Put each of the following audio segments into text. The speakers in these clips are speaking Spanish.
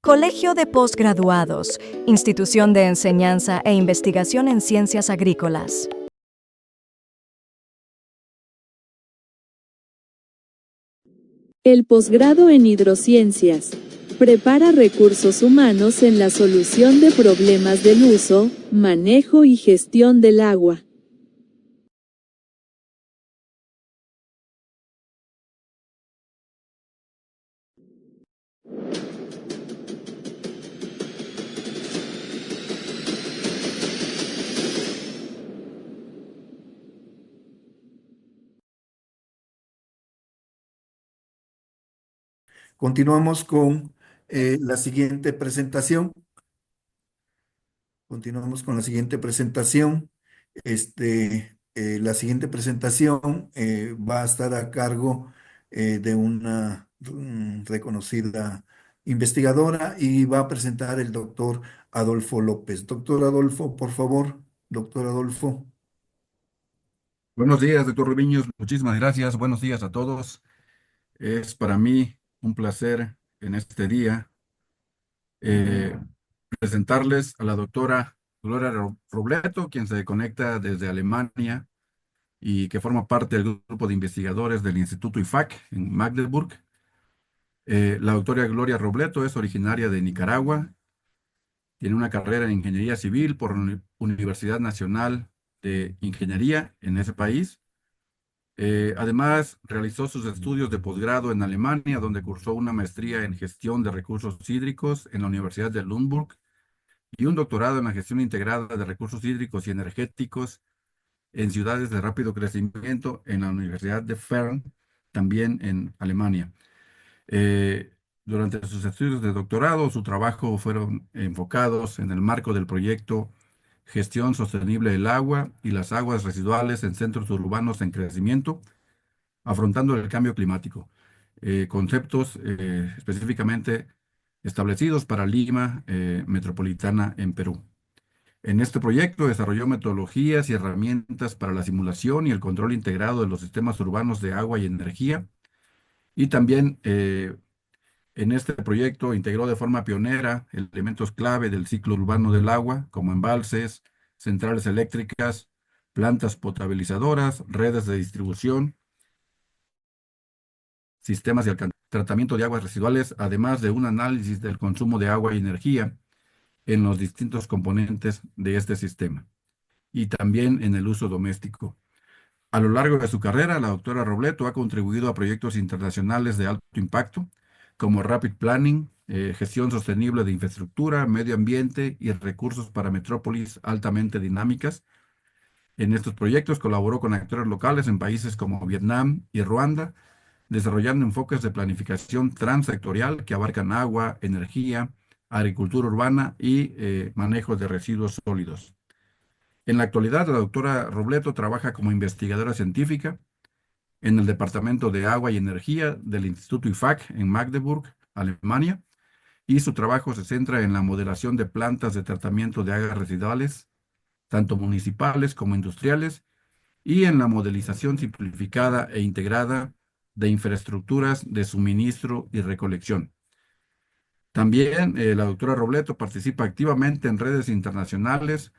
Colegio de Postgraduados, institución de enseñanza e investigación en ciencias agrícolas. El posgrado en hidrociencias prepara recursos humanos en la solución de problemas del uso, manejo y gestión del agua. Continuamos con la siguiente presentación. Continuamos con la siguiente presentación. La siguiente presentación va a estar a cargo de una reconocida investigadora y va a presentar el doctor Adolfo López. Doctor Adolfo, por favor. Doctor Adolfo. Buenos días, doctor Rubiños. Muchísimas gracias. Buenos días a todos. Es para mí un placer en este día eh, presentarles a la doctora Gloria Robleto, quien se conecta desde Alemania y que forma parte del grupo de investigadores del Instituto IFAC en Magdeburg. La doctora Gloria Robleto es originaria de Nicaragua, tiene una carrera en Ingeniería Civil por la Universidad Nacional de Ingeniería en ese país. Además, realizó sus estudios de posgrado en Alemania, donde cursó una maestría en gestión de recursos hídricos en la Universidad de Lundburg y un doctorado en la gestión integrada de recursos hídricos y energéticos en ciudades de rápido crecimiento en la Universidad de Fern, también en Alemania. Eh, Durante sus estudios de doctorado, su trabajo fueron enfocados en el marco del proyecto Gestión Sostenible del Agua y las Aguas Residuales en Centros Urbanos en Crecimiento, afrontando el cambio climático. Conceptos específicamente establecidos para Lima metropolitana en Perú. En este proyecto desarrolló metodologías y herramientas para la simulación y el control integrado de los sistemas urbanos de agua y energía. Y también en este proyecto integró de forma pionera elementos clave del ciclo urbano del agua, como embalses, centrales eléctricas, plantas potabilizadoras, redes de distribución, sistemas de tratamiento de aguas residuales, además de un análisis del consumo de agua y energía en los distintos componentes de este sistema y también en el uso doméstico. A lo largo de su carrera, la doctora Robleto ha contribuido a proyectos internacionales de alto impacto, como Rapid Planning, gestión sostenible de infraestructura, medio ambiente y recursos para metrópolis altamente dinámicas. En estos proyectos colaboró con actores locales en países como Vietnam y Ruanda, desarrollando enfoques de planificación transsectorial que abarcan agua, energía, agricultura urbana y manejo de residuos sólidos. En la actualidad, la doctora Robleto trabaja como investigadora científica en el Departamento de Agua y Energía del Instituto IFAC en Magdeburg, Alemania, y su trabajo se centra en la modelación de plantas de tratamiento de aguas residuales, tanto municipales como industriales, y en la modelización simplificada e integrada de infraestructuras de suministro y recolección. También la doctora Robleto participa activamente en redes internacionales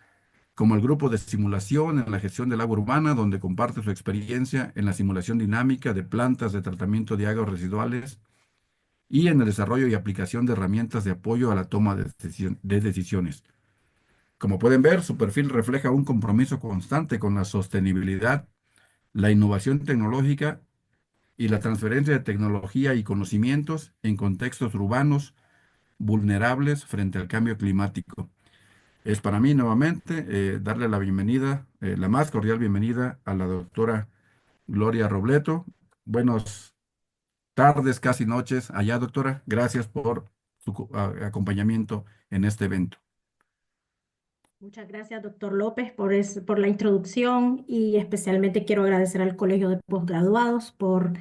como el grupo de simulación en la gestión del agua urbana, donde comparte su experiencia en la simulación dinámica de plantas de tratamiento de aguas residuales y en el desarrollo y aplicación de herramientas de apoyo a la toma de decisiones. Como pueden ver, su perfil refleja un compromiso constante con la sostenibilidad, la innovación tecnológica y la transferencia de tecnología y conocimientos en contextos urbanos vulnerables frente al cambio climático. Es para mí nuevamente darle la bienvenida, la más cordial bienvenida a la doctora Gloria Robleto. Buenas tardes, casi noches allá, doctora. Gracias por su acompañamiento en este evento. Muchas gracias, doctor López, por la introducción y especialmente quiero agradecer al Colegio de Postgraduados por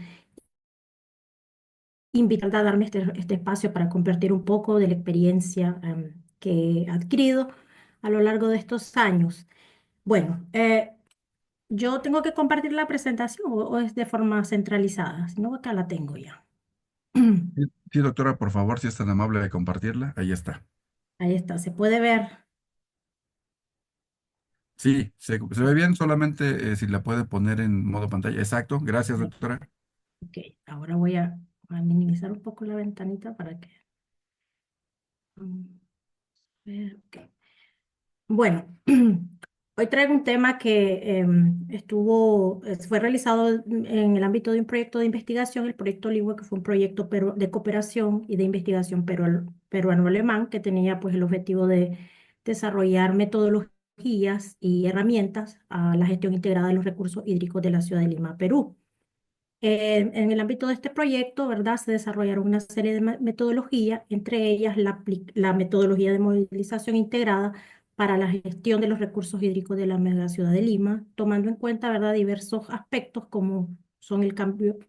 invitarme a darme este espacio para compartir un poco de la experiencia que he adquirido a lo largo de estos años. Bueno, yo tengo que compartir la presentación o es de forma centralizada, si no, acá la tengo ya. Sí, doctora, por favor, si es tan amable de compartirla. Ahí está. Ahí está, se puede ver. Sí, se ve bien, solamente si la puede poner en modo pantalla. Exacto, gracias, doctora. Ok, ahora voy a minimizar un poco la ventanita para que... mm, ok. Bueno, hoy traigo un tema que fue realizado en el ámbito de un proyecto de investigación, el proyecto LIWE, que fue un proyecto de cooperación y de investigación peruano-alemán, que tenía pues el objetivo de desarrollar metodologías y herramientas a la gestión integrada de los recursos hídricos de la ciudad de Lima, Perú. En el ámbito de este proyecto, ¿verdad? Se desarrollaron una serie de metodologías, entre ellas la metodología de modelización integrada para la gestión de los recursos hídricos de la mega ciudad de Lima, tomando en cuenta, ¿verdad?, diversos aspectos como son el cambio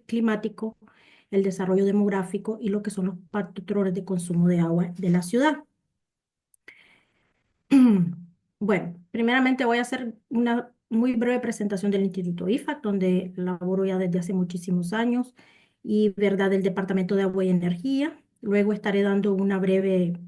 climático, el desarrollo demográfico y lo que son los patrones de consumo de agua de la ciudad. Bueno, primeramente voy a hacer una muy breve presentación del Instituto IFAC, donde laboro ya desde hace muchísimos años, y verdad del Departamento de Agua y Energía. Luego estaré dando una breve,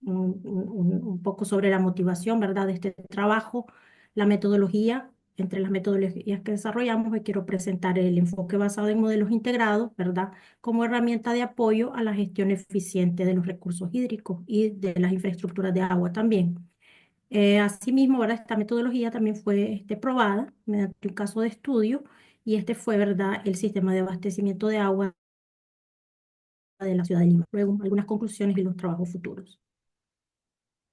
un poco sobre la motivación, verdad, de este trabajo, la metodología. Entre las metodologías que desarrollamos, hoy quiero presentar el enfoque basado en modelos integrados, ¿verdad?, como herramienta de apoyo a la gestión eficiente de los recursos hídricos y de las infraestructuras de agua también. Asimismo, ¿verdad? Esta metodología también fue probada mediante un caso de estudio y este fue, ¿verdad?, el sistema de abastecimiento de agua de la ciudad de Lima. Luego, algunas conclusiones y los trabajos futuros.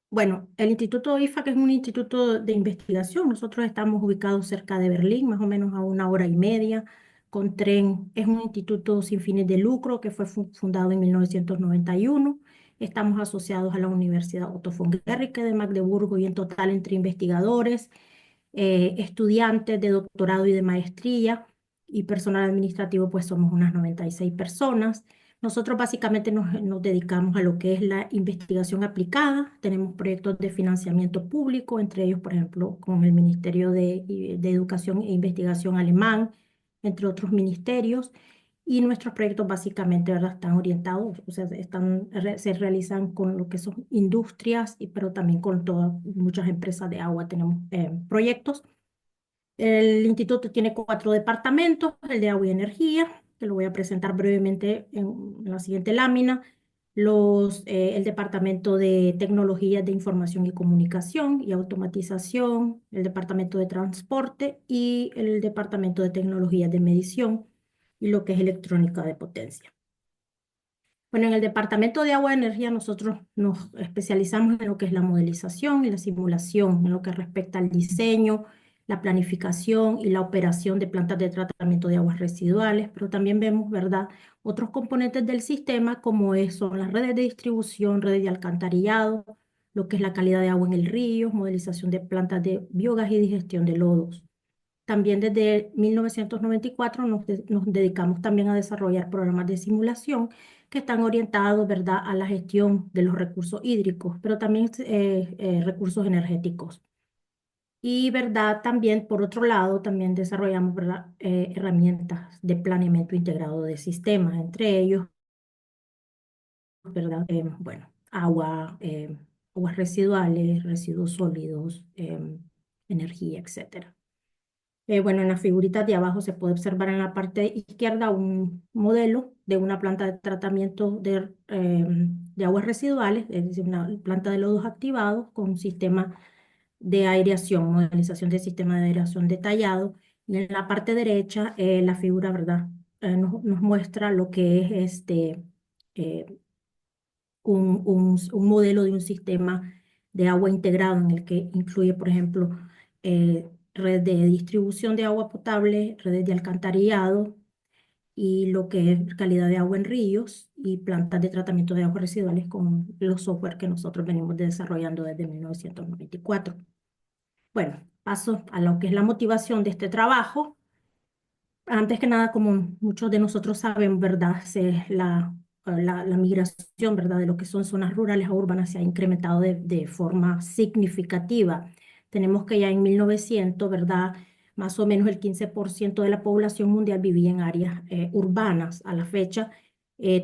Bueno, el Instituto IFAC es un instituto de investigación. Nosotros estamos ubicados cerca de Berlín, más o menos a 1 hora y media, con tren. Es un instituto sin fines de lucro que fue fundado en 1991. Estamos asociados a la Universidad Otto von Guericke de Magdeburgo y en total entre investigadores, estudiantes de doctorado y de maestría y personal administrativo, pues somos unas 96 personas. Nosotros básicamente nos dedicamos a lo que es la investigación aplicada. Tenemos proyectos de financiamiento público, entre ellos, por ejemplo, con el Ministerio de Educación e Investigación alemán, entre otros ministerios. Y nuestros proyectos básicamente, ¿verdad?, están orientados, o sea, se realizan con lo que son industrias, pero también con muchas empresas de agua tenemos proyectos. El instituto tiene 4 departamentos: el de agua y energía, que lo voy a presentar brevemente en la siguiente lámina, el departamento de tecnologías de información y comunicación y automatización, el departamento de transporte y el departamento de tecnologías de medición y lo que es electrónica de potencia. Bueno, en el departamento de agua y energía nosotros nos especializamos en lo que es la modelización y la simulación, en lo que respecta al diseño, la planificación y la operación de plantas de tratamiento de aguas residuales, pero también vemos, ¿verdad?, otros componentes del sistema como son las redes de distribución, redes de alcantarillado, lo que es la calidad de agua en el río, modelización de plantas de biogás y digestión de lodos. También desde 1994 nos dedicamos también a desarrollar programas de simulación que están orientados, ¿verdad?, a la gestión de los recursos hídricos, pero también recursos energéticos. Y, ¿verdad?, también, por otro lado, también desarrollamos, ¿verdad?, herramientas de planeamiento integrado de sistemas, entre ellos, ¿verdad?, bueno, aguas residuales, residuos sólidos, energía, etcétera. Bueno, en las figuritas de abajo se puede observar en la parte izquierda un modelo de una planta de tratamiento de aguas residuales, es decir, una planta de lodos activados con un sistema de aireación, modelización del sistema de aireación detallado. Y en la parte derecha, la figura, ¿verdad?, nos muestra lo que es eh, un modelo de un sistema de agua integrado en el que incluye, por ejemplo, red de distribución de agua potable, redes de alcantarillado y lo que es calidad de agua en ríos y plantas de tratamiento de aguas residuales con los software que nosotros venimos desarrollando desde 1994. Bueno, paso a lo que es la motivación de este trabajo. Antes que nada, como muchos de nosotros saben, ¿verdad?, la migración, ¿verdad?, de lo que son zonas rurales a urbanas se ha incrementado de forma significativa. Tenemos que ya en 1900, ¿verdad?, más o menos el 15% de la población mundial vivía en áreas urbanas. A la fecha,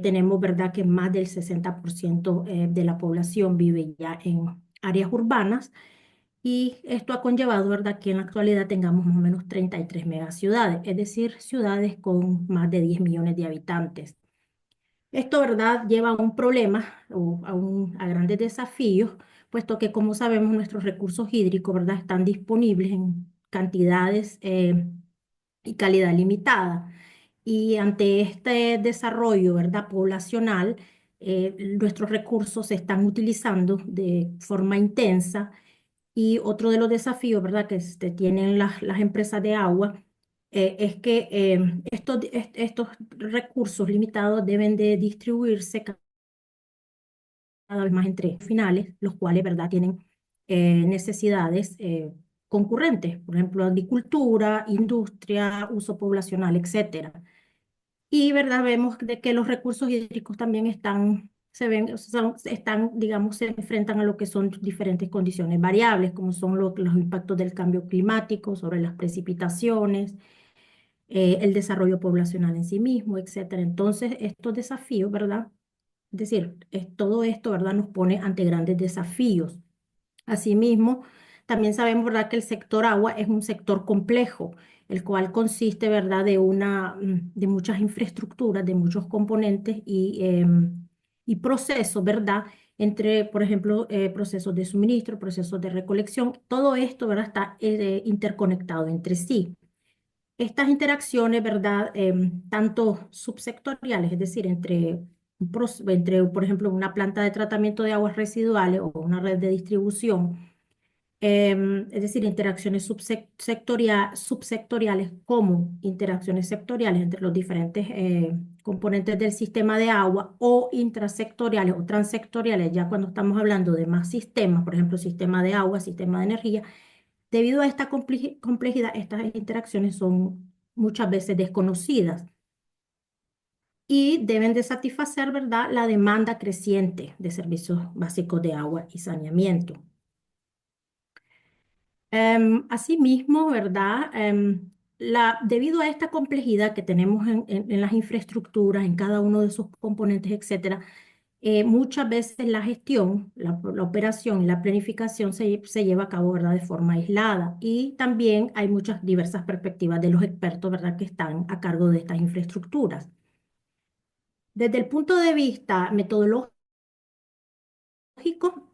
tenemos, ¿verdad?, que más del 60% de la población vive ya en áreas urbanas y esto ha conllevado, ¿verdad?, que en la actualidad tengamos más o menos 33 megaciudades, es decir, ciudades con más de 10 millones de habitantes. Esto, ¿verdad?, lleva a un problema o a grandes desafíos, puesto que, como sabemos, nuestros recursos hídricos, ¿verdad?, están disponibles en cantidades y calidad limitada. Y ante este desarrollo, ¿verdad?, poblacional, nuestros recursos se están utilizando de forma intensa y otro de los desafíos, ¿verdad?, que tienen las empresas de agua es que estos recursos limitados deben de distribuirse cada vez más entre finales, los cuales, ¿verdad?, tienen necesidades concurrentes, por ejemplo, agricultura, industria, uso poblacional, etcétera. Y, ¿verdad?, vemos de que los recursos hídricos también digamos, se enfrentan a lo que son diferentes condiciones variables, como son los impactos del cambio climático sobre las precipitaciones, el desarrollo poblacional en sí mismo, etcétera. Entonces, estos desafíos, ¿verdad? Es decir, todo esto, ¿verdad?, nos pone ante grandes desafíos. Asimismo, también sabemos, ¿verdad?, que el sector agua es un sector complejo, el cual consiste, ¿verdad?, de muchas infraestructuras, de muchos componentes y procesos, ¿verdad?, entre, por ejemplo, procesos de suministro, procesos de recolección. Todo esto, ¿verdad?, está interconectado entre sí. Estas interacciones, ¿verdad?, tanto subsectoriales, es decir, entre, por ejemplo, una planta de tratamiento de aguas residuales o una red de distribución, es decir, interacciones subsectoriales como interacciones sectoriales entre los diferentes componentes del sistema de agua o intrasectoriales o transectoriales, ya cuando estamos hablando de más sistemas, por ejemplo, sistema de agua, sistema de energía. Debido a esta complejidad, estas interacciones son muchas veces desconocidas y deben de satisfacer, ¿verdad?, la demanda creciente de servicios básicos de agua y saneamiento. Asimismo, ¿verdad? Debido a esta complejidad que tenemos en las infraestructuras, en cada uno de sus componentes, etcétera, muchas veces la gestión, la operación y la planificación se lleva a cabo, ¿verdad?, de forma aislada. Y también hay muchas diversas perspectivas de los expertos, ¿verdad?, que están a cargo de estas infraestructuras. Desde el punto de vista metodológico,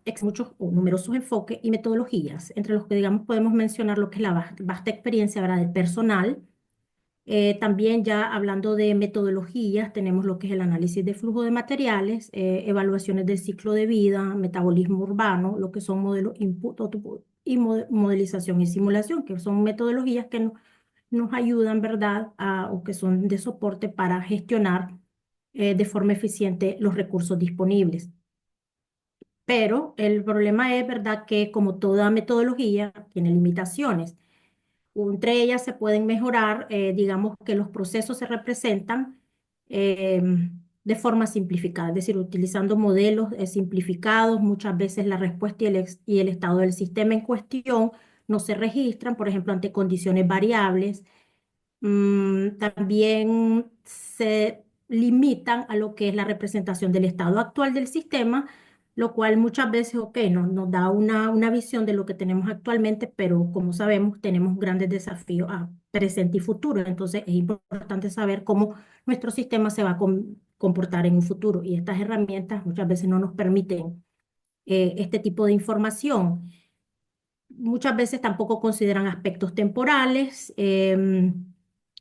existen muchos o numerosos enfoques y metodologías, entre los que, digamos, podemos mencionar lo que es la vasta experiencia, ¿verdad?, del personal. También ya hablando de metodologías, tenemos lo que es el análisis de flujo de materiales, evaluaciones del ciclo de vida, metabolismo urbano, lo que son modelos input, output y modelización y simulación, que son metodologías que nos ayudan, ¿verdad?, o que son de soporte para gestionar de forma eficiente los recursos disponibles. Pero el problema es, ¿verdad?, que como toda metodología tiene limitaciones. Entre ellas se pueden mejorar, digamos que los procesos se representan eh, de forma simplificada, es decir, utilizando modelos simplificados, muchas veces la respuesta y el estado del sistema en cuestión no se registran, por ejemplo, ante condiciones variables. También se limitan a lo que es la representación del estado actual del sistema, lo cual muchas veces, ok, nos da una visión de lo que tenemos actualmente, pero como sabemos, tenemos grandes desafíos a presente y futuro. Entonces, es importante saber cómo nuestro sistema se va a comportar en un futuro. Y estas herramientas muchas veces no nos permiten este tipo de información. Muchas veces tampoco consideran aspectos temporales.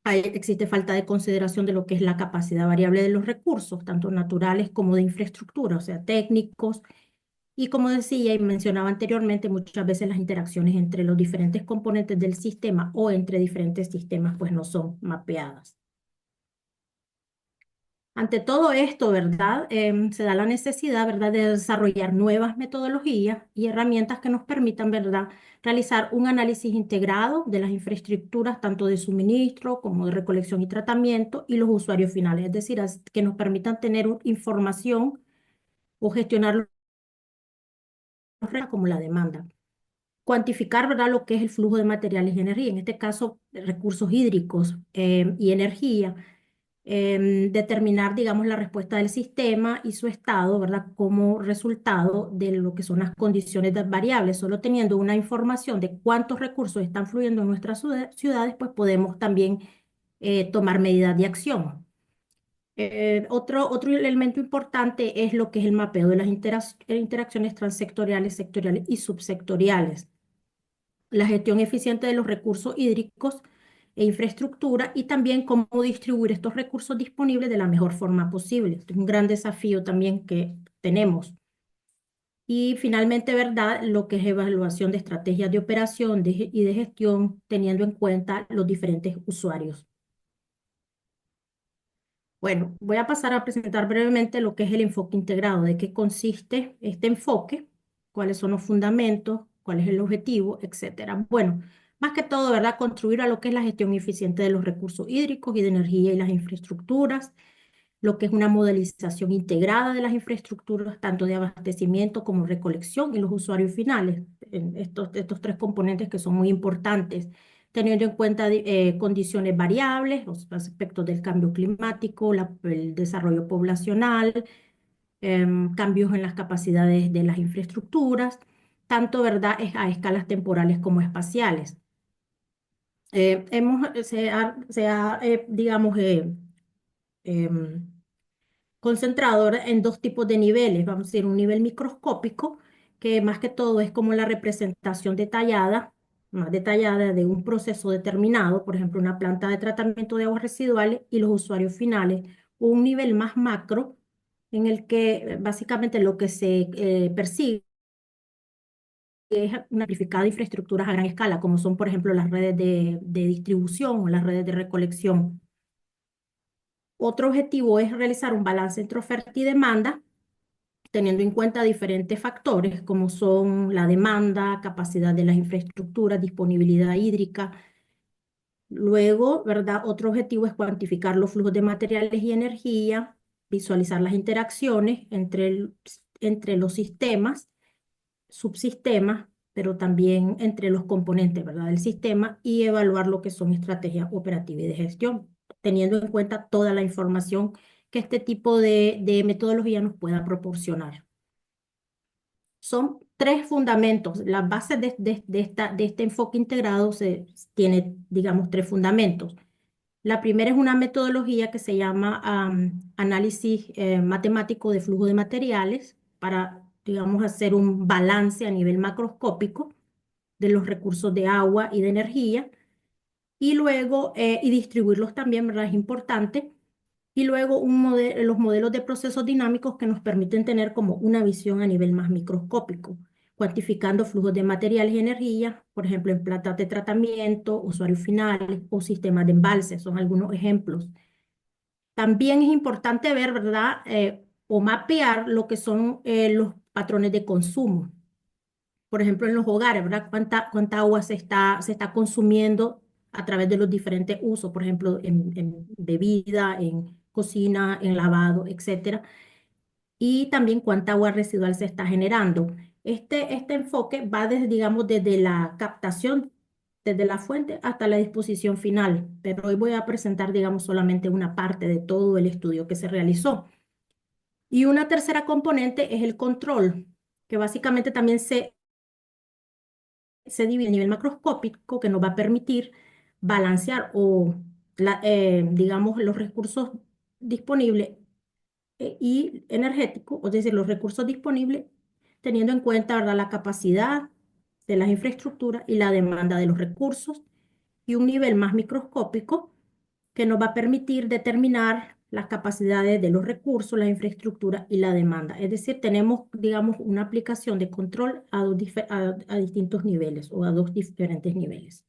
Existe falta de consideración de lo que es la capacidad variable de los recursos, tanto naturales como de infraestructura, o sea, técnicos. Y como decía y mencionaba anteriormente, muchas veces las interacciones entre los diferentes componentes del sistema o entre diferentes sistemas pues no son mapeadas. Ante todo esto, ¿verdad? Se da la necesidad, ¿verdad?, de desarrollar nuevas metodologías y herramientas que nos permitan, ¿verdad?, realizar un análisis integrado de las infraestructuras, tanto de suministro como de recolección y tratamiento, y los usuarios finales, es decir, que nos permitan tener información o gestionar como la demanda. Cuantificar, ¿verdad?, lo que es el flujo de materiales y energía, en este caso, recursos hídricos y energía, determinar, digamos, la respuesta del sistema y su estado, ¿verdad? Como resultado de lo que son las condiciones variables. Solo teniendo una información de cuántos recursos están fluyendo en nuestras ciudades, pues podemos también tomar medidas de acción. Otro elemento importante es lo que es el mapeo de las interacciones transsectoriales, sectoriales y subsectoriales. La gestión eficiente de los recursos hídricos e infraestructura y también cómo distribuir estos recursos disponibles de la mejor forma posible. Este es un gran desafío también que tenemos. Y finalmente, ¿verdad? Lo que es evaluación de estrategias de operación y de gestión teniendo en cuenta los diferentes usuarios. Bueno, voy a pasar a presentar brevemente lo que es el enfoque integrado, de qué consiste este enfoque, cuáles son los fundamentos, cuál es el objetivo, etcétera. Bueno, más que todo, ¿verdad? Contribuir a lo que es la gestión eficiente de los recursos hídricos y de energía y las infraestructuras, lo que es una modelización integrada de las infraestructuras, tanto de abastecimiento como recolección y los usuarios finales, en estos tres componentes que son muy importantes, teniendo en cuenta condiciones variables, los aspectos del cambio climático, el desarrollo poblacional, cambios en las capacidades de las infraestructuras, tanto, ¿verdad?, a escalas temporales como espaciales. Digamos, em, concentrador en dos tipos de niveles. Vamos a decir, un nivel microscópico, que más que todo es como la representación detallada, más detallada de un proceso determinado, por ejemplo, una planta de tratamiento de aguas residuales y los usuarios finales. O un nivel más macro, en el que básicamente lo que se persigue es una amplificada de infraestructuras a gran escala, como son, por ejemplo, las redes de distribución o las redes de recolección. Otro objetivo es realizar un balance entre oferta y demanda, teniendo en cuenta diferentes factores como son la demanda, capacidad de las infraestructuras, disponibilidad hídrica. Luego, ¿verdad? Otro objetivo es cuantificar los flujos de materiales y energía, visualizar las interacciones entre los sistemas, subsistemas, pero también entre los componentes, ¿verdad?, del sistema y evaluar lo que son estrategias operativas y de gestión, teniendo en cuenta toda la información que este tipo de metodología nos pueda proporcionar. Son tres fundamentos. Las bases de este enfoque integrado tiene, digamos, tres fundamentos. La primera es una metodología que se llama análisis matemático de flujo de materiales para, digamos, hacer un balance a nivel macroscópico de los recursos de agua y de energía y luego, y distribuirlos también, ¿verdad? Es importante. Y luego los modelos de procesos dinámicos que nos permiten tener como una visión a nivel más microscópico, cuantificando flujos de materiales y energía, por ejemplo, en plantas de tratamiento, usuarios finales o sistemas de embalse, son algunos ejemplos. También es importante ver, ¿verdad? O mapear lo que son los patrones de consumo. Por ejemplo, en los hogares, ¿verdad? ¿Cuánta agua se está consumiendo a través de los diferentes usos? Por ejemplo, en bebida, en cocina, en lavado, etcétera. Y también cuánta agua residual se está generando. Este enfoque va desde, digamos, desde la captación, desde la fuente hasta la disposición final. Pero hoy voy a presentar, digamos, solamente una parte de todo el estudio que se realizó. Y una tercera componente es el control, que básicamente también se divide a nivel macroscópico, que nos va a permitir balancear digamos, los recursos disponibles y energéticos, es decir, los recursos disponibles, teniendo en cuenta, ¿verdad?, la capacidad de las infraestructuras y la demanda de los recursos, y un nivel más microscópico que nos va a permitir determinar las capacidades de los recursos, la infraestructura y la demanda. Es decir, tenemos, digamos, una aplicación de control a distintos niveles o a dos diferentes niveles.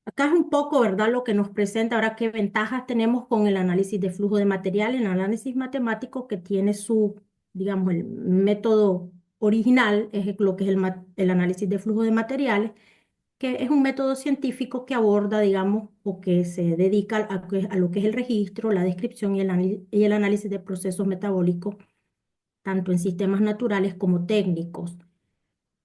Acá es un poco, ¿verdad?, lo que nos presenta ahora qué ventajas tenemos con el análisis de flujo de material, el análisis matemático que tiene su, digamos, el método original, es lo que es el análisis de flujo de materiales, que es un método científico que aborda, digamos, o que se dedica a lo que es el registro, la descripción y el análisis de procesos metabólicos, tanto en sistemas naturales como técnicos.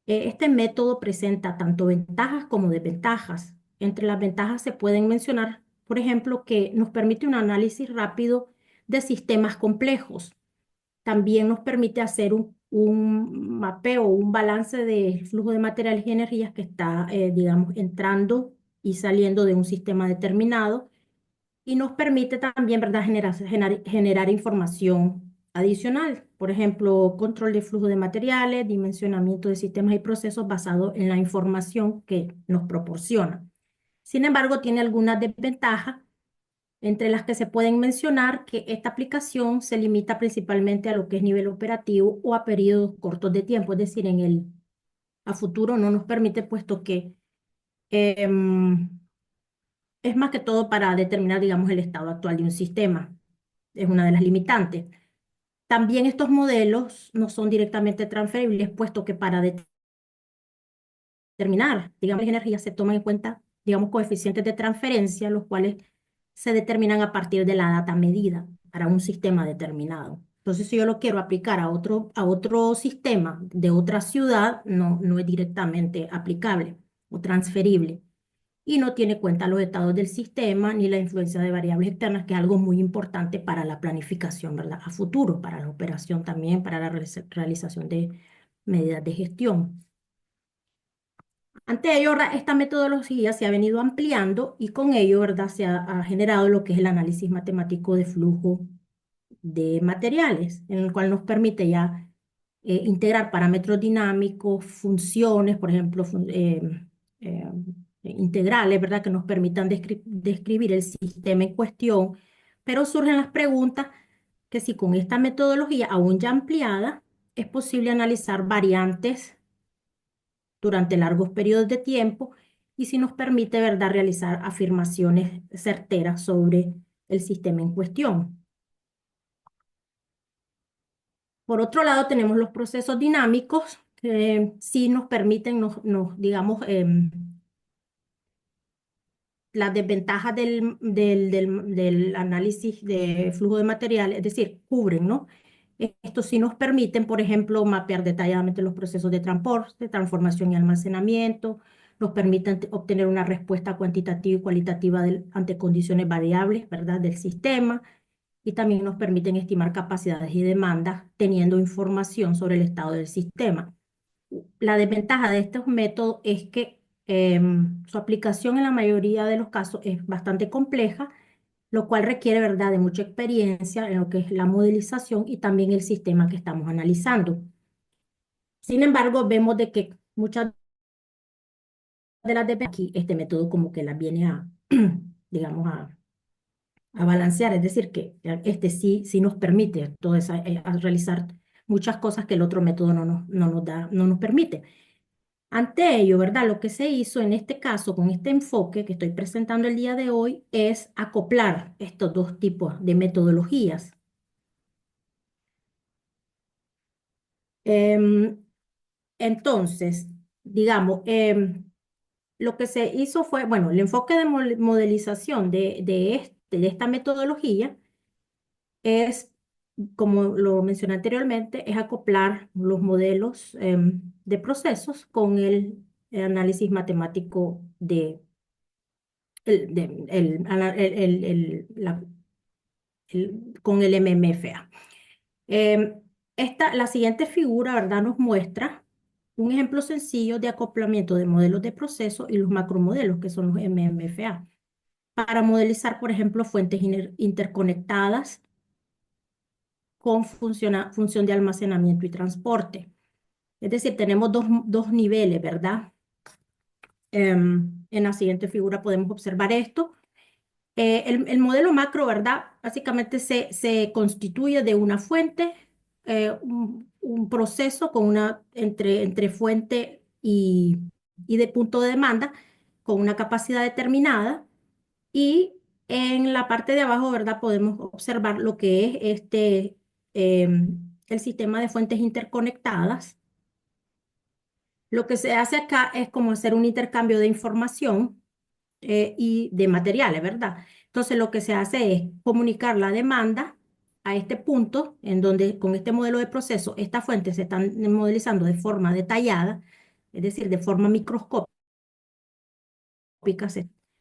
Este método presenta tanto ventajas como desventajas. Entre las ventajas se pueden mencionar por ejemplo, que nos permite un análisis rápido de sistemas complejos. También nos permite hacer un mapeo, un balance de flujo de materiales y energías que está, digamos, entrando y saliendo de un sistema determinado. Y nos permite también, ¿verdad?, generar información adicional. Por ejemplo, control de flujo de materiales, dimensionamiento de sistemas y procesos basado en la información que nos proporciona. Sin embargo, tiene algunas desventajas, entre las que se pueden mencionar que esta aplicación se limita principalmente a lo que es nivel operativo o a periodos cortos de tiempo, es decir, a futuro no nos permite, puesto que em, es más que todo para determinar, digamos, el estado actual de un sistema. Es una de las limitantes. También estos modelos no son directamente transferibles, puesto que para determinar, digamos, la energía se toman en cuenta, digamos, coeficientes de transferencia, los cuales se determinan a partir de la data medida para un sistema determinado. Entonces, si yo lo quiero aplicar a otro sistema de otra ciudad, no es directamente aplicable o transferible. Y no tiene en cuenta los estados del sistema ni la influencia de variables externas, que es algo muy importante para la planificación, ¿verdad?, a futuro, para la operación también, para la realización de medidas de gestión. Ante ello, ¿verdad?, esta metodología se ha venido ampliando y con ello, ¿verdad?, se ha generado lo que es el análisis matemático de flujo de materiales, en el cual nos permite ya integrar parámetros dinámicos, funciones, por ejemplo, eh, integrales, ¿verdad?, que nos permitan describir el sistema en cuestión, pero surgen las preguntas que si con esta metodología aún ya ampliada es posible analizar variantes durante largos periodos de tiempo y si nos permite, ¿verdad?, realizar afirmaciones certeras sobre el sistema en cuestión. Por otro lado, tenemos los procesos dinámicos que sí nos permiten, digamos, las desventajas del análisis de flujo de material, es decir, cubren, ¿no? Estos sí nos permiten, por ejemplo, mapear detalladamente los procesos de transporte, transformación y almacenamiento, nos permiten obtener una respuesta cuantitativa y cualitativa ante condiciones variables, ¿verdad?, del sistema, y también nos permiten estimar capacidades y demandas teniendo información sobre el estado del sistema. La desventaja de estos métodos es que su aplicación en la mayoría de los casos es bastante compleja, lo cual requiere, ¿verdad?, de mucha experiencia en lo que es la modelización y también el sistema que estamos analizando. Sin embargo, vemos de que muchas de las desventajas aquí, este método como que las viene digamos, a balancear, es decir, que este sí nos permite a realizar muchas cosas que el otro método no nos permite. Ante ello, ¿verdad?, lo que se hizo en este caso, con este enfoque que estoy presentando el día de hoy, es acoplar estos dos tipos de metodologías. Entonces, digamos, lo que se hizo fue, bueno, el enfoque de modelización de esta metodología es, como lo mencioné anteriormente, es acoplar los modelos de procesos con el análisis matemático con el MMFA. La siguiente figura, ¿verdad?, nos muestra un ejemplo sencillo de acoplamiento de modelos de proceso y los macromodelos, que son los MMFA, para modelizar, por ejemplo, fuentes interconectadas con función de almacenamiento y transporte. Es decir, tenemos dos niveles, ¿verdad? En la siguiente figura podemos observar esto. El modelo macro, ¿verdad?, básicamente se constituye de una fuente, un proceso con entre fuente y de punto de demanda con una capacidad determinada, y en la parte de abajo, ¿verdad?, podemos observar lo que es el sistema de fuentes interconectadas. Lo que se hace acá es como hacer un intercambio de información y de materiales, ¿verdad? Entonces, lo que se hace es comunicar la demanda a este punto, en donde con este modelo de proceso, estas fuentes se están modelizando de forma detallada, es decir, de forma microscópica,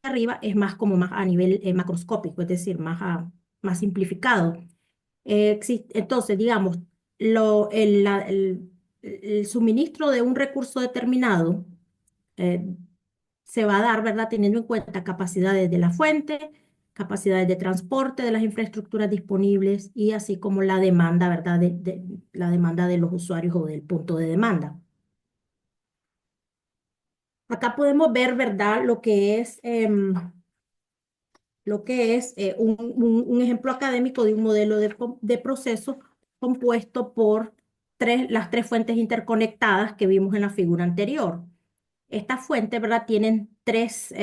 arriba es más como más a nivel macroscópico, es decir, más simplificado. Entonces, digamos, el suministro de un recurso determinado eh, se va a dar, ¿verdad? Teniendo en cuenta capacidades de la fuente, capacidades de transporte de las infraestructuras disponibles y así como la demanda, ¿verdad? La demanda de los usuarios o del punto de demanda. Acá podemos ver, ¿verdad? Lo que es un ejemplo académico de un modelo de proceso compuesto por las tres fuentes interconectadas que vimos en la figura anterior. Estas fuentes, ¿verdad? Tienen tres,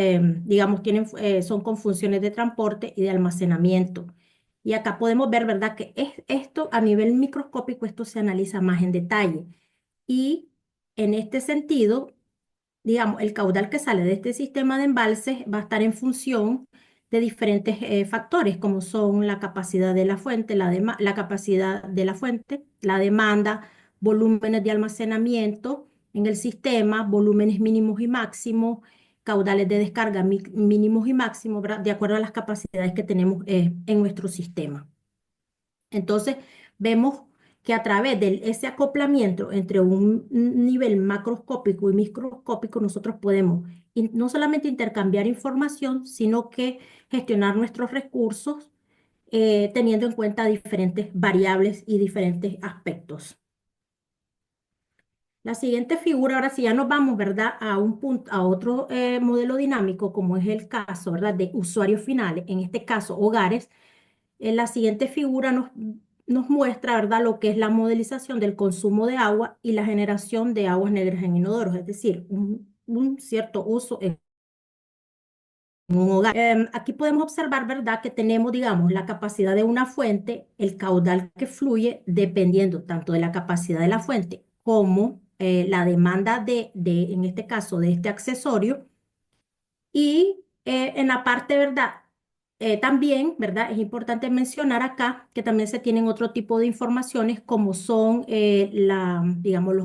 digamos, son con funciones de transporte y de almacenamiento. Y acá podemos ver, ¿verdad? Que esto a nivel microscópico, esto se analiza más en detalle. Y en este sentido, digamos, el caudal que sale de este sistema de embalses va a estar en función de diferentes factores, como son la capacidad de la fuente, la capacidad de la fuente, la demanda, volúmenes de almacenamiento en el sistema, volúmenes mínimos y máximos, caudales de descarga mínimos y máximos, ¿verdad? De acuerdo a las capacidades que tenemos en nuestro sistema. Entonces, vemos que a través de ese acoplamiento entre un nivel macroscópico y microscópico, nosotros podemos no solamente intercambiar información, sino que gestionar nuestros recursos teniendo en cuenta diferentes variables y diferentes aspectos. La siguiente figura, ahora sí ya nos vamos, ¿verdad? A otro modelo dinámico, como es el caso, ¿verdad? De usuarios finales, en este caso hogares. En la siguiente figura nos muestra, ¿verdad?, lo que es la modelización del consumo de agua y la generación de aguas negras en inodoros, es decir, un cierto uso en un hogar. Aquí podemos observar, ¿verdad?, que tenemos, digamos, la capacidad de una fuente, el caudal que fluye, dependiendo tanto de la capacidad de la fuente como la demanda en este caso, de este accesorio. Y en la parte, ¿verdad? También, ¿verdad? Es importante mencionar acá que también se tienen otro tipo de informaciones como son, digamos,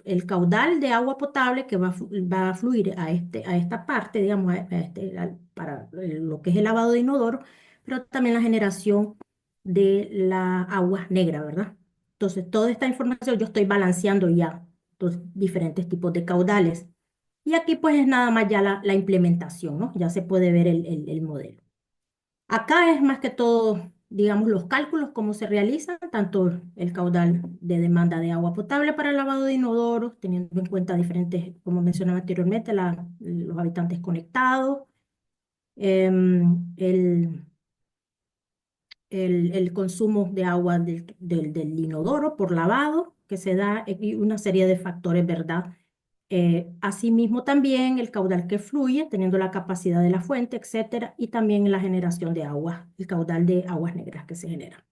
el caudal de agua potable que va a fluir a esta parte, digamos, para lo que es el lavado de inodoro, pero también la generación de la agua negra, ¿verdad? Entonces, toda esta información yo estoy balanceando ya los diferentes tipos de caudales. Y aquí pues es nada más ya la implementación, ¿no? Ya se puede ver el modelo. Acá es más que todo, digamos, los cálculos, cómo se realizan, tanto el caudal de demanda de agua potable para el lavado de inodoros, teniendo en cuenta diferentes, como mencionaba anteriormente, los habitantes conectados, el, el consumo de agua del inodoro por lavado, que se da, y una serie de factores, ¿verdad? Asimismo también el caudal que fluye, teniendo la capacidad de la fuente, etcétera, y también la generación de agua, el caudal de aguas negras que se genera.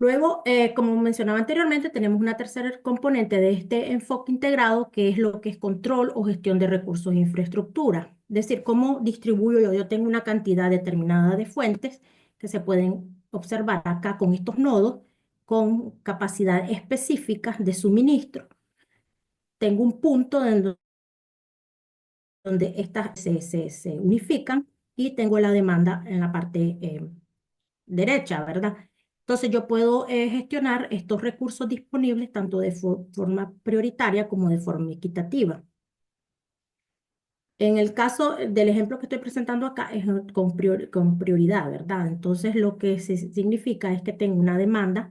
Luego, como mencionaba anteriormente, tenemos una tercera componente de este enfoque integrado, que es lo que es control o gestión de recursos e infraestructura. Es decir, cómo distribuyo yo. Yo tengo una cantidad determinada de fuentes que se pueden observar acá con estos nodos, con capacidad específicas de suministro. Tengo un punto donde estas se unifican y tengo la demanda en la parte derecha, ¿verdad? Entonces yo puedo gestionar estos recursos disponibles tanto de forma prioritaria como de forma equitativa. En el caso del ejemplo que estoy presentando acá es con prioridad, ¿verdad? Entonces lo que significa es que tengo una demanda,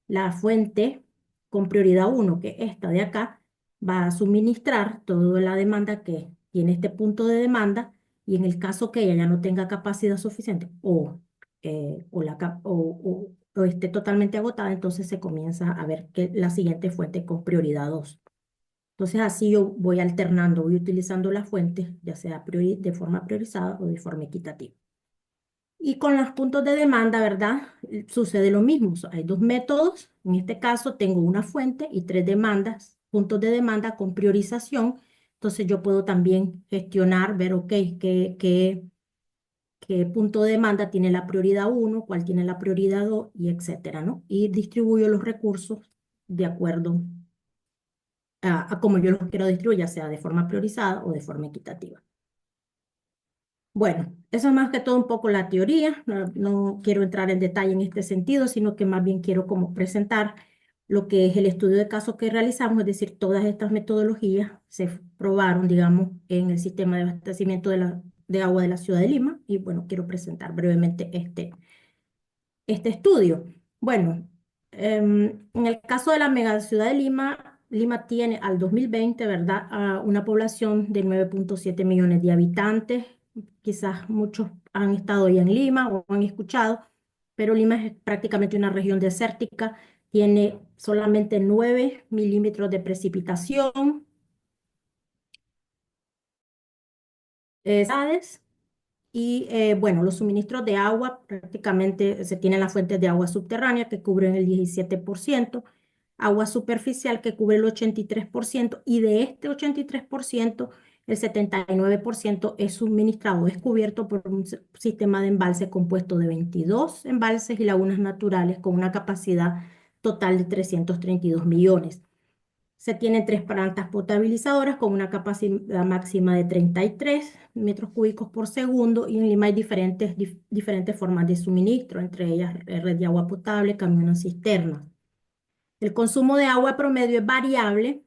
la fuente con prioridad 1, que esta de acá, va a suministrar toda la demanda que tiene este punto de demanda y en el caso que ella ya no tenga capacidad suficiente o esté totalmente agotada, entonces se comienza a ver que la siguiente fuente con prioridad 2. Entonces así yo voy alternando, voy utilizando las fuentes, ya sea de forma priorizada o de forma equitativa. Y con los puntos de demanda, ¿verdad? Sucede lo mismo. Hay dos métodos. En este caso tengo una fuente y tres demandas, puntos de demanda con priorización. Entonces yo puedo también gestionar, ver, ok, qué punto de demanda tiene la prioridad uno, cuál tiene la prioridad 2 y etcétera, ¿no? Y distribuyo los recursos de acuerdo a cómo yo los quiero distribuir, ya sea de forma priorizada o de forma equitativa. Bueno, eso es más que todo un poco la teoría. No quiero entrar en detalle en este sentido, sino que más bien quiero como presentar lo que es el estudio de caso que realizamos, es decir, todas estas metodologías se probaron, digamos, en el sistema de abastecimiento de agua de la ciudad de Lima. Y bueno, quiero presentar brevemente este estudio. Bueno, en el caso de la megaciudad de Lima, Lima tiene al 2020, ¿verdad?, una población de 9.7 millones de habitantes. Quizás muchos han estado ya en Lima o han escuchado, pero Lima es prácticamente una región desértica, tiene solamente 9 milímetros de precipitación. ¿Sabes? Y bueno, los suministros de agua prácticamente se tienen las fuentes de agua subterránea que cubren el 17%, agua superficial que cubre el 83%, y de este 83%, el 79% es suministrado, es cubierto por un sistema de embalse compuesto de 22 embalses y lagunas naturales con una capacidad total de 332 millones. Se tienen 3 plantas potabilizadoras con una capacidad máxima de 33 metros cúbicos por segundo, y en Lima hay diferentes formas de suministro, entre ellas red de agua potable, camiones cisternas. El consumo de agua promedio es variable.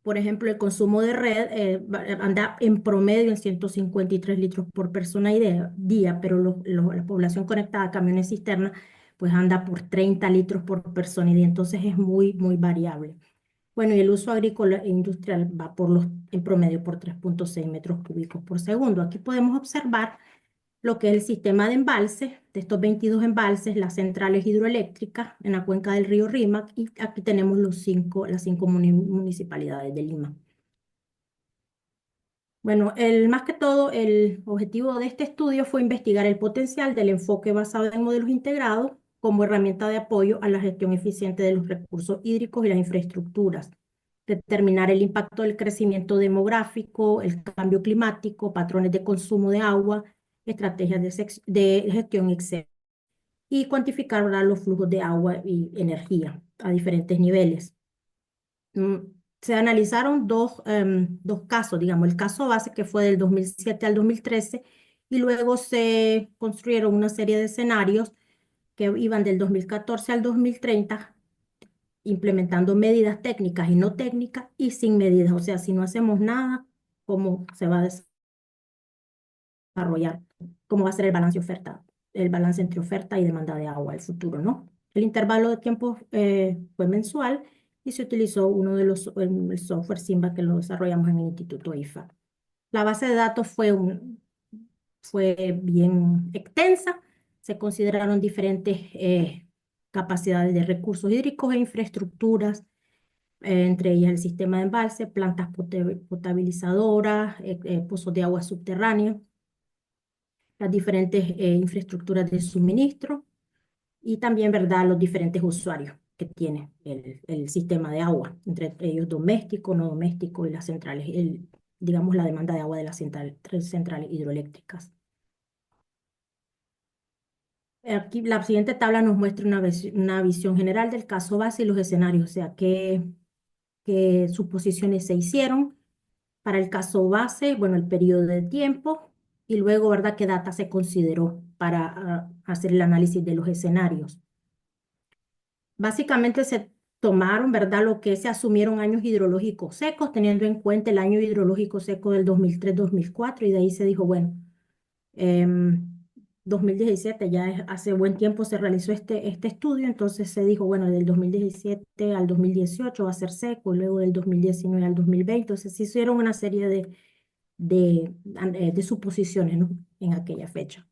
Por ejemplo, el consumo de red anda en promedio en 153 litros por persona y día, pero la población conectada a camiones cisterna pues anda por 30 litros por persona y día, entonces es muy, muy variable. Bueno, y el uso agrícola e industrial va en promedio por 3.6 metros cúbicos por segundo. Aquí podemos observar lo que es el sistema de embalses, de estos 22 embalses, las centrales hidroeléctricas en la cuenca del río Rímac, y aquí tenemos las 5 municipalidades de Lima. Bueno, más que todo, el objetivo de este estudio fue investigar el potencial del enfoque basado en modelos integrados como herramienta de apoyo a la gestión eficiente de los recursos hídricos y las infraestructuras, determinar el impacto del crecimiento demográfico, el cambio climático, patrones de consumo de agua, estrategias de gestión, etc. Y cuantificar, ¿verdad?, los flujos de agua y energía a diferentes niveles. Se analizaron dos casos, digamos, el caso base que fue del 2007 al 2013, y luego se construyeron una serie de escenarios que iban del 2014 al 2030, implementando medidas técnicas y no técnicas y sin medidas. O sea, si no hacemos nada, ¿cómo se va a desarrollar? ¿Cómo va a ser el balance entre oferta y demanda de agua al futuro, ¿no? El intervalo de tiempo fue mensual y se utilizó uno de el software Simba que lo desarrollamos en el Instituto IFA. La base de datos fue bien extensa. Se consideraron diferentes capacidades de recursos hídricos e infraestructuras, entre ellas el sistema de embalse, plantas potabilizadoras, pozos de agua subterráneos, las diferentes infraestructuras de suministro y también, ¿verdad?, los diferentes usuarios que tiene el sistema de agua, entre ellos doméstico, no doméstico y las centrales, digamos, la demanda de agua de las centrales hidroeléctricas. Aquí la siguiente tabla nos muestra una visión general del caso base y los escenarios, o sea, qué suposiciones se hicieron para el caso base, bueno, el periodo de tiempo, y luego, ¿verdad?, qué data se consideró para hacer el análisis de los escenarios. Básicamente se tomaron, ¿verdad?, lo que se asumieron años hidrológicos secos, teniendo en cuenta el año hidrológico seco del 2003-2004, y de ahí se dijo, bueno, 2017, hace buen tiempo se realizó este estudio, entonces se dijo, bueno, del 2017 al 2018 va a ser seco, y luego del 2019 al 2020, entonces se hicieron una serie de suposiciones, ¿no?, en aquella fecha.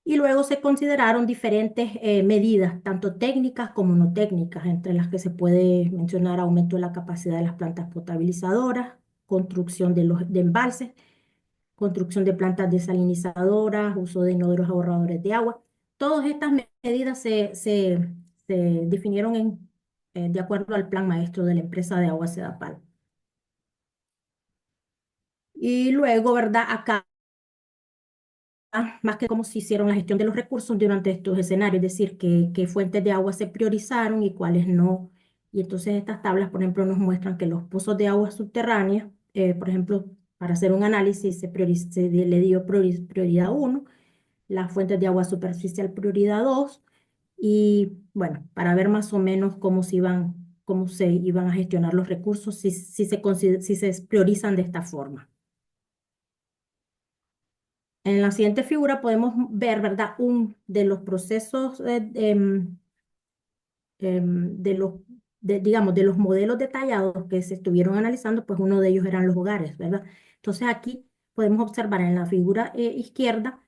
Y luego se consideraron diferentes medidas, tanto técnicas como no técnicas, entre las que se puede mencionar aumento de la capacidad de las plantas potabilizadoras, construcción de embalses, construcción de plantas desalinizadoras, uso de inodoros ahorradores de agua. Todas estas medidas se definieron de acuerdo al plan maestro de la empresa de agua Sedapal. Y luego, ¿verdad? Acá, más que cómo se hicieron la gestión de los recursos durante estos escenarios, es decir, qué fuentes de agua se priorizaron y cuáles no. Y entonces estas tablas, por ejemplo, nos muestran que los pozos de agua subterránea, por ejemplo, para hacer un análisis le dio prioridad 1, las fuentes de agua superficial prioridad 2, y bueno, para ver más o menos cómo se iban a gestionar los recursos si se priorizan de esta forma. En la siguiente figura podemos ver, ¿verdad? Un de los procesos de digamos, de los modelos detallados que se estuvieron analizando, pues uno de ellos eran los hogares, ¿verdad? Entonces aquí podemos observar en la figura izquierda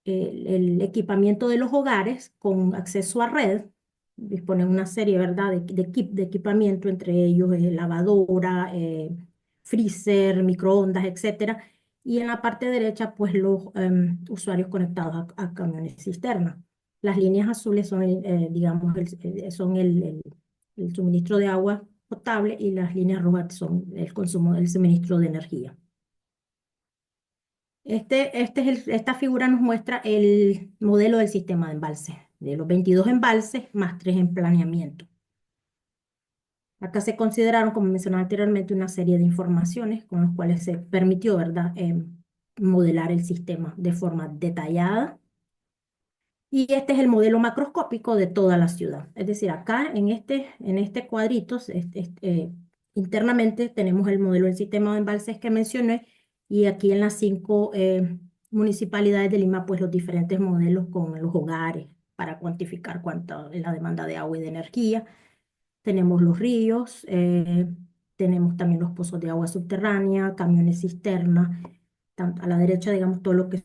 el equipamiento de los hogares con acceso a red. Disponen una serie, ¿verdad?, de equipamiento, entre ellos lavadora, freezer, microondas, etcétera. Y en la parte derecha, pues los usuarios conectados a camiones cisterna. Las líneas azules son, digamos, el suministro de agua potable, y las líneas rojas son el consumo del suministro de energía. Esta figura nos muestra el modelo del sistema de embalse, de los 22 embalses más 3 en planeamiento. Acá se consideraron, como mencionaba anteriormente, una serie de informaciones con las cuales se permitió, ¿verdad?, modelar el sistema de forma detallada. Y este es el modelo macroscópico de toda la ciudad. Es decir, acá en este cuadrito, internamente tenemos el modelo del sistema de embalses que mencioné, y aquí en las 5 municipalidades de Lima, pues los diferentes modelos con los hogares para cuantificar cuánta es la demanda de agua y de energía. Tenemos los ríos, tenemos también los pozos de agua subterránea, camiones cisterna, a la derecha, digamos, todo lo que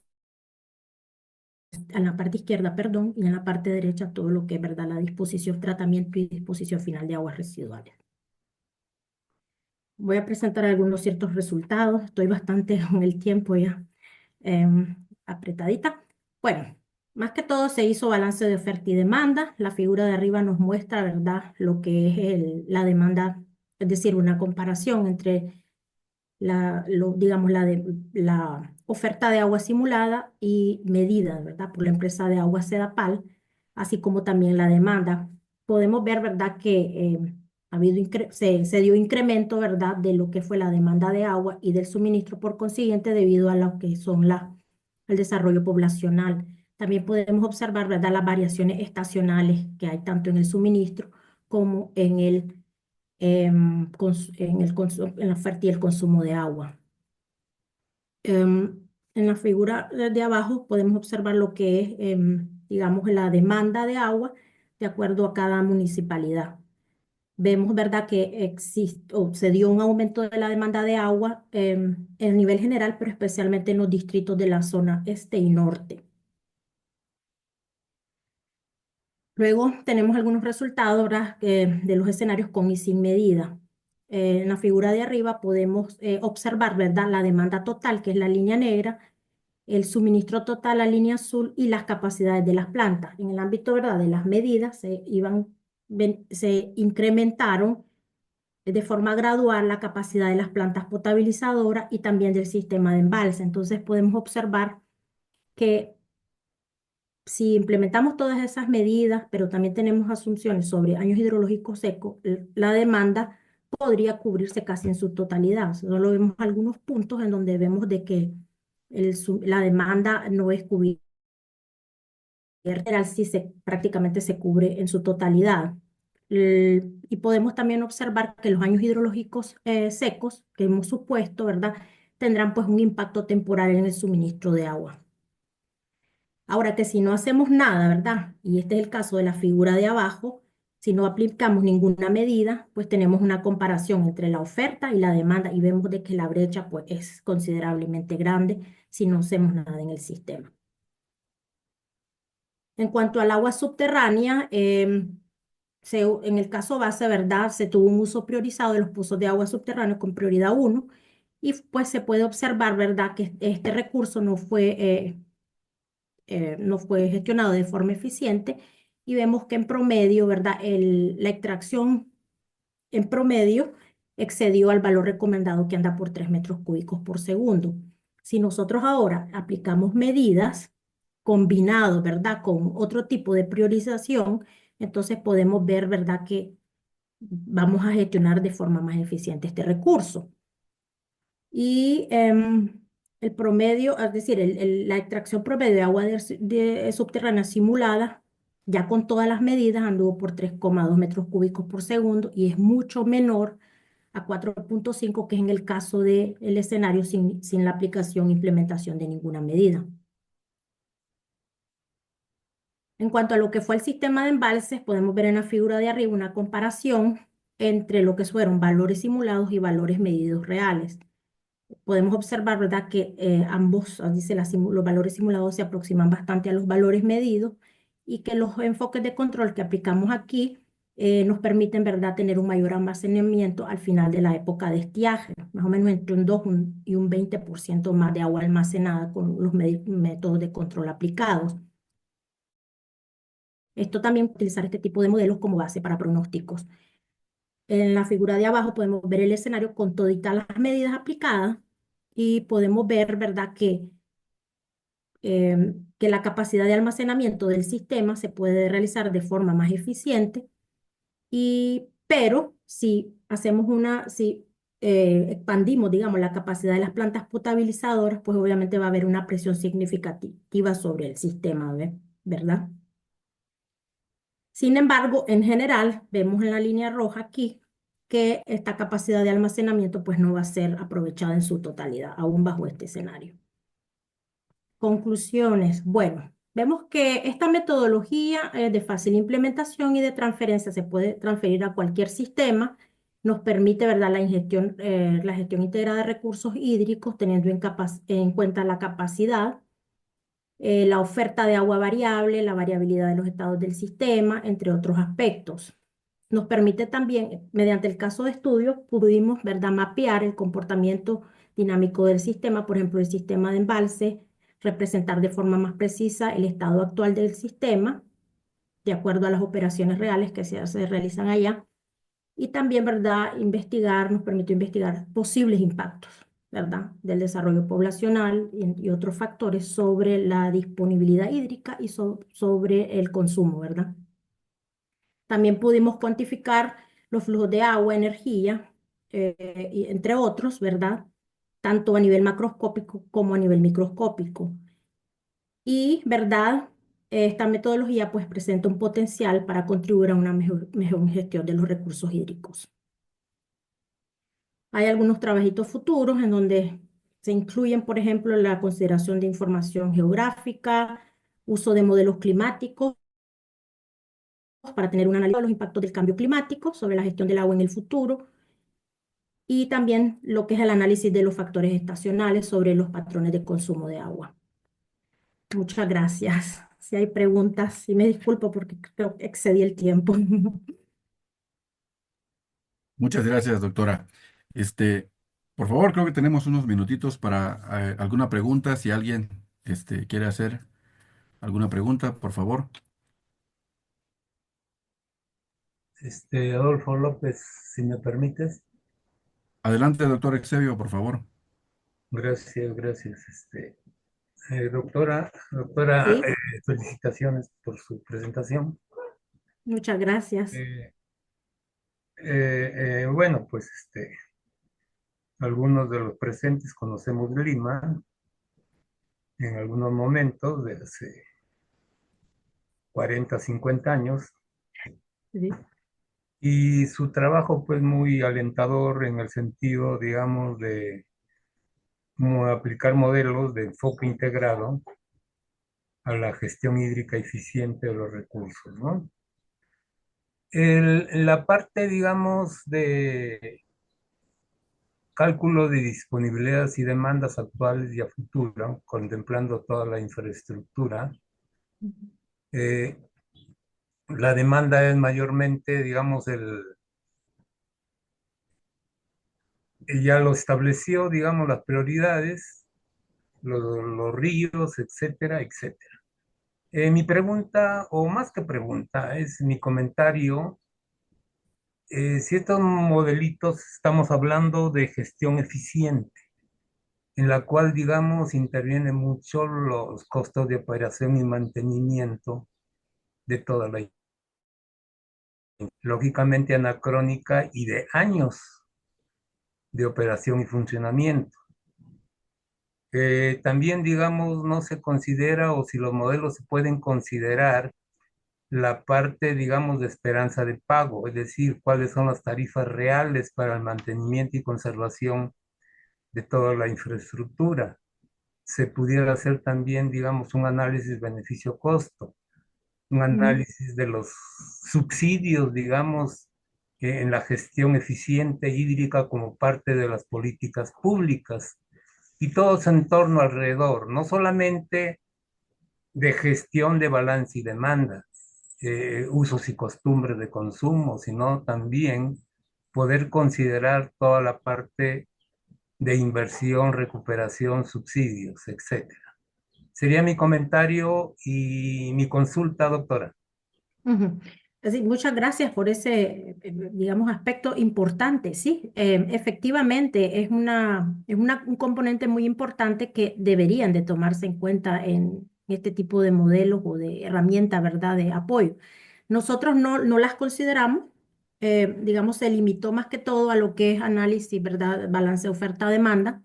en la parte izquierda, perdón, y en la parte derecha todo lo que es, ¿verdad?, la disposición, tratamiento y disposición final de aguas residuales. Voy a presentar algunos ciertos resultados. Estoy bastante con el tiempo ya apretadita. Bueno, más que todo se hizo balance de oferta y demanda. La figura de arriba nos muestra, ¿verdad?, lo que es la demanda, es decir, una comparación entre digamos, la oferta de agua simulada y medida, ¿verdad?, por la empresa de agua Sedapal, así como también la demanda. Podemos ver, ¿verdad?, que se dio incremento, ¿verdad?, de lo que fue la demanda de agua y del suministro, por consiguiente, debido a lo que son el desarrollo poblacional. También podemos observar, ¿verdad?, las variaciones estacionales que hay tanto en el suministro como en la oferta y el consumo de agua. En la figura de abajo podemos observar lo que es, digamos, la demanda de agua de acuerdo a cada municipalidad. Vemos, ¿verdad?, que se dio un aumento de la demanda de agua en el nivel general, pero especialmente en los distritos de la zona este y norte. Luego tenemos algunos resultados, ¿verdad?, de los escenarios con y sin medida. En la figura de arriba podemos observar, ¿verdad?, la demanda total, que es la línea negra, el suministro total, la línea azul, y las capacidades de las plantas. En el ámbito, ¿verdad?, de las medidas, se incrementaron de forma gradual la capacidad de las plantas potabilizadoras y también del sistema de embalse. Entonces podemos observar que si implementamos todas esas medidas, pero también tenemos asunciones sobre años hidrológicos secos, la demanda podría cubrirse casi en su totalidad. Solo vemos algunos puntos en donde vemos de que la demanda no es cubierta, si prácticamente se cubre en su totalidad. Y podemos también observar que los años hidrológicos secos que hemos supuesto, ¿verdad?, tendrán pues un impacto temporal en el suministro de agua. Ahora, que si no hacemos nada, ¿verdad?, y este es el caso de la figura de abajo, si no aplicamos ninguna medida, pues tenemos una comparación entre la oferta y la demanda, y vemos de que la brecha pues es considerablemente grande si no hacemos nada en el sistema. En cuanto al agua subterránea, en el caso base, ¿verdad?, se tuvo un uso priorizado de los pozos de agua subterránea con prioridad 1, y pues se puede observar, ¿verdad?, que este recurso no fue gestionado de forma eficiente, y vemos que en promedio, ¿verdad?, la extracción en promedio excedió al valor recomendado que anda por 3 metros cúbicos por segundo. Si nosotros ahora aplicamos medidas combinado, ¿verdad? Con otro tipo de priorización, entonces podemos ver, ¿verdad? Que vamos a gestionar de forma más eficiente este recurso. Y el promedio, es decir, la extracción promedio de agua subterránea simulada, ya con todas las medidas, anduvo por 3,2 metros cúbicos por segundo y es mucho menor a 4,5, que es en el caso del escenario sin la aplicación e implementación de ninguna medida. En cuanto a lo que fue el sistema de embalses, podemos ver en la figura de arriba una comparación entre lo que fueron valores simulados y valores medidos reales. Podemos observar, ¿verdad?, que ambos, dice los valores simulados se aproximan bastante a los valores medidos y que los enfoques de control que aplicamos aquí nos permiten, ¿verdad?, tener un mayor almacenamiento al final de la época de estiaje, más o menos entre un 2 y un 20% más de agua almacenada con los métodos de control aplicados. Esto también utilizar este tipo de modelos como base para pronósticos. En la figura de abajo podemos ver el escenario con todas las medidas aplicadas y podemos ver, ¿verdad?, que la capacidad de almacenamiento del sistema se puede realizar de forma más eficiente, pero si expandimos, digamos, la capacidad de las plantas potabilizadoras, pues obviamente va a haber una presión significativa sobre el sistema, ¿verdad? Sin embargo, en general, vemos en la línea roja aquí que esta capacidad de almacenamiento pues no va a ser aprovechada en su totalidad, aún bajo este escenario. Conclusiones. Bueno, vemos que esta metodología de fácil implementación y de transferencia se puede transferir a cualquier sistema. Nos permite, ¿verdad?, la gestión integrada de recursos hídricos teniendo en cuenta la capacidad, la oferta de agua variable, la variabilidad de los estados del sistema, entre otros aspectos. Nos permite también, mediante el caso de estudio, pudimos, ¿verdad?, mapear el comportamiento dinámico del sistema, por ejemplo, el sistema de embalse, representar de forma más precisa el estado actual del sistema, de acuerdo a las operaciones reales que se realizan allá, y también, ¿verdad?, nos permitió investigar posibles impactos, ¿verdad?, del desarrollo poblacional y otros factores sobre la disponibilidad hídrica y sobre el consumo, ¿verdad? También pudimos cuantificar los flujos de agua, energía, entre otros, ¿verdad?, tanto a nivel macroscópico como a nivel microscópico. Y, ¿verdad?, esta metodología pues presenta un potencial para contribuir a una mejor gestión de los recursos hídricos. Hay algunos trabajitos futuros en donde se incluyen, por ejemplo, la consideración de información geográfica, uso de modelos climáticos para tener un análisis de los impactos del cambio climático sobre la gestión del agua en el futuro, y también lo que es el análisis de los factores estacionales sobre los patrones de consumo de agua. Muchas gracias. Si hay preguntas, sí me disculpo porque creo que excedí el tiempo. Muchas gracias, doctora. Por favor, creo que tenemos unos minutitos para alguna pregunta. Si alguien quiere hacer alguna pregunta, por favor. Adolfo López, si me permites. Adelante, doctor Exebio, por favor. Gracias, gracias. Doctora, Sí, felicitaciones por su presentación. muchas gracias. Bueno, pues algunos de los presentes conocemos Lima en algunos momentos de hace 40, 50 años, Sí, y su trabajo pues muy alentador en el sentido, digamos, de aplicar modelos de enfoque integrado a la gestión hídrica eficiente de los recursos, ¿no? La parte, digamos, de cálculo de disponibilidades y demandas actuales y a futuro, contemplando toda la infraestructura, eh, la demanda es mayormente, digamos, ya lo estableció, digamos, las prioridades, los ríos, etcétera, etcétera. Mi pregunta, o más que pregunta, es mi comentario si estos modelitos estamos hablando de gestión eficiente, en la cual, digamos, intervienen mucho los costos de operación y mantenimiento de toda la, lógicamente anacrónica y de años de operación y funcionamiento. También, digamos, no se considera, o si los modelos se pueden considerar, la parte, digamos, de esperanza de pago, es decir, cuáles son las tarifas reales para el mantenimiento y conservación de toda la infraestructura. Se pudiera hacer también, digamos, un análisis beneficio-costo, un Ujú. análisis de los subsidios, digamos, en la gestión eficiente hídrica como parte de las políticas públicas y todo su entorno alrededor, no solamente de gestión de balance y demanda, usos y costumbres de consumo, sino también poder considerar toda la parte de inversión, recuperación, subsidios, etcétera. Sería mi comentario y mi consulta, doctora. Ujú. Así, muchas gracias por ese, digamos, aspecto importante. Sí, efectivamente un componente muy importante que deberían de tomarse en cuenta en este tipo de modelos o de herramientas, ¿verdad?, de apoyo. Nosotros no las consideramos, digamos, se limitó más que todo a lo que es análisis, ¿verdad?, balance oferta-demanda.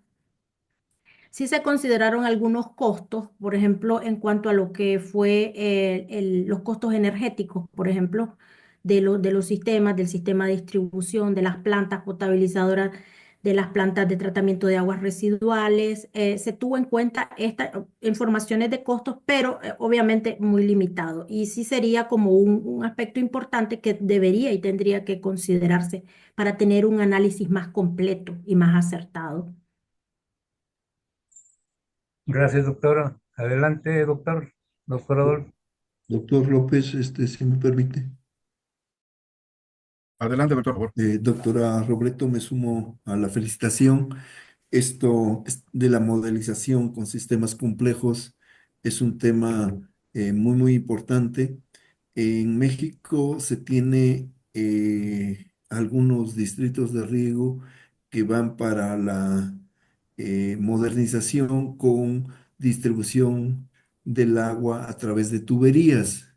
Sí se consideraron algunos costos, por ejemplo, en cuanto a lo que fue los costos energéticos, por ejemplo, de los sistemas, del sistema de distribución, de las plantas potabilizadoras, de las plantas de tratamiento de aguas residuales. Se tuvo en cuenta estas informaciones de costos, pero obviamente muy limitado. Y sí sería como un aspecto importante que debería y tendría que considerarse para tener un análisis más completo y más acertado. Gracias, doctora. Adelante, doctor. Doctor Adolfo. Doctor López, si me permite. Adelante, doctor, por favor. Doctora Robleto, me sumo a la felicitación. Esto de la modelización con sistemas complejos es un tema muy, muy importante. En México se tiene algunos distritos de riego que van para la modernización con distribución del agua a través de tuberías,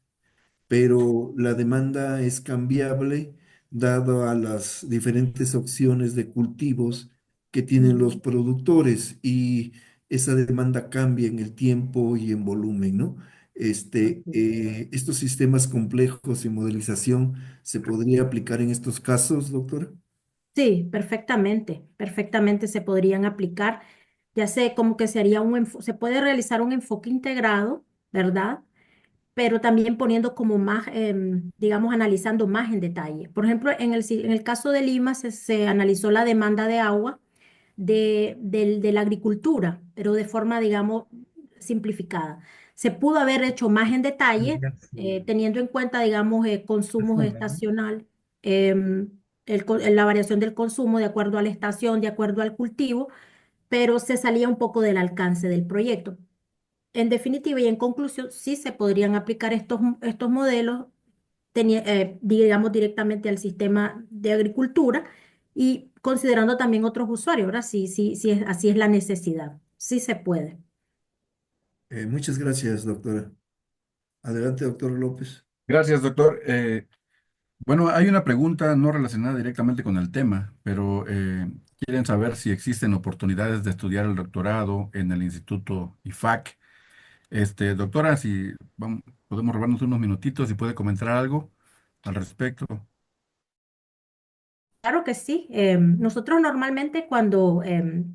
pero la demanda es cambiable dado a las diferentes opciones de cultivos que tienen los productores y esa demanda cambia en el tiempo y en volumen, ¿no? Estos sistemas complejos y modelización se podría aplicar en estos casos, doctora. Sí, perfectamente, perfectamente se podrían aplicar. Ya sé, como que sería se puede realizar un enfoque integrado, ¿verdad? Pero también poniendo como más, digamos, analizando más en detalle. Por ejemplo, en el caso de Lima se analizó la demanda de agua de la agricultura, pero de forma, digamos, simplificada. Se pudo haber hecho más en detalle, teniendo en cuenta, digamos, consumos Resumen, ¿no? estacional, em, la variación del consumo de acuerdo a la estación, de acuerdo al cultivo, pero se salía un poco del alcance del proyecto. En definitiva y en conclusión, sí se podrían aplicar estos modelos, digamos, directamente al sistema de agricultura y considerando también otros usuarios. Ahora sí, sí, sí, así es la necesidad. Sí se puede. Muchas gracias, doctora. Adelante, doctor López. Gracias, doctor. Bueno, hay una pregunta no relacionada directamente con el tema, pero quieren saber si existen oportunidades de estudiar el doctorado en el Instituto IFAC. Doctora, si podemos robarnos unos minutitos y puede comentar algo al respecto. Claro que sí. Nosotros normalmente cuando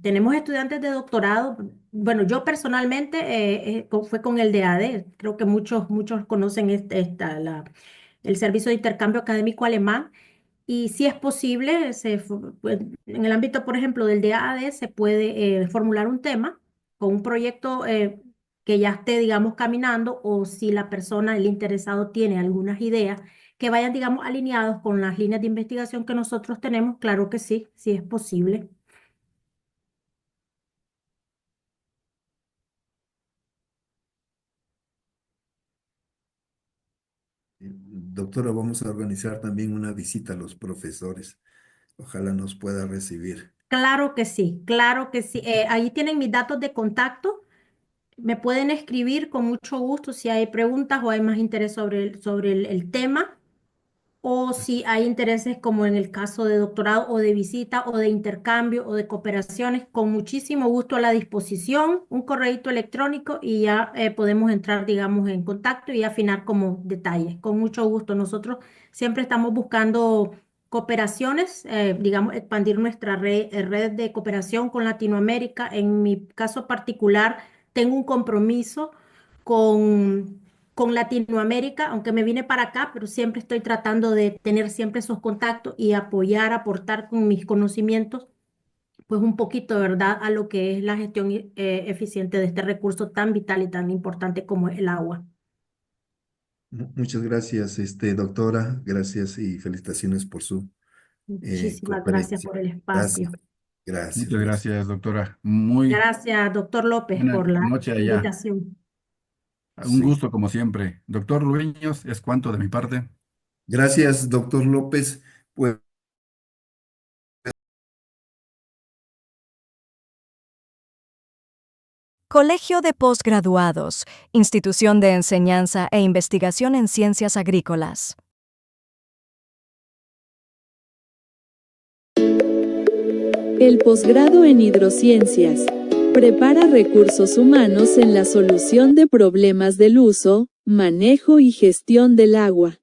tenemos estudiantes de doctorado, bueno, yo personalmente fue con el DAD, creo que muchos conocen el Servicio de Intercambio Académico Alemán, y si es posible, pues, en el ámbito, por ejemplo, del DAD, se puede formular un tema con un proyecto que ya esté, digamos, caminando, o si la persona, el interesado, tiene algunas ideas que vayan, digamos, alineados con las líneas de investigación que nosotros tenemos, claro que sí, sí es posible. doctora, vamos a organizar también una visita a los profesores. Ojalá nos pueda recibir. Claro que sí, claro que sí. Ahí tienen mis datos de contacto. Me pueden escribir con mucho gusto si hay preguntas o hay más interés sobre el tema. O si hay intereses como en el caso de doctorado o de visita o de intercambio o de cooperaciones, con muchísimo gusto a la disposición, un correíto electrónico y ya podemos entrar, digamos, en contacto y afinar como detalles. Con mucho gusto. Nosotros siempre estamos buscando cooperaciones, digamos, expandir nuestra red de cooperación con Latinoamérica. En mi caso particular, tengo un compromiso con Latinoamérica, aunque me vine para acá, pero siempre estoy tratando de tener siempre esos contactos y apoyar, aportar con mis conocimientos, pues un poquito, ¿verdad?, a lo que es la gestión eficiente de este recurso tan vital y tan importante como es el agua. Muchas gracias, doctora. Gracias y felicitaciones por su Muchísimas gracias conferencia. por el Gracias, espacio. gracias, Muchas gracias. gracias, doctora. Muy Gracias, doctor López, buena por la noche allá. invitación. Un Sí. gusto como siempre. Doctor Lueños, es cuanto de mi parte. Gracias, doctor López. Pues Colegio de Postgraduados, Institución de Enseñanza e Investigación en Ciencias Agrícolas. El posgrado en hidrociencias. Prepara recursos humanos en la solución de problemas del uso, manejo y gestión del agua.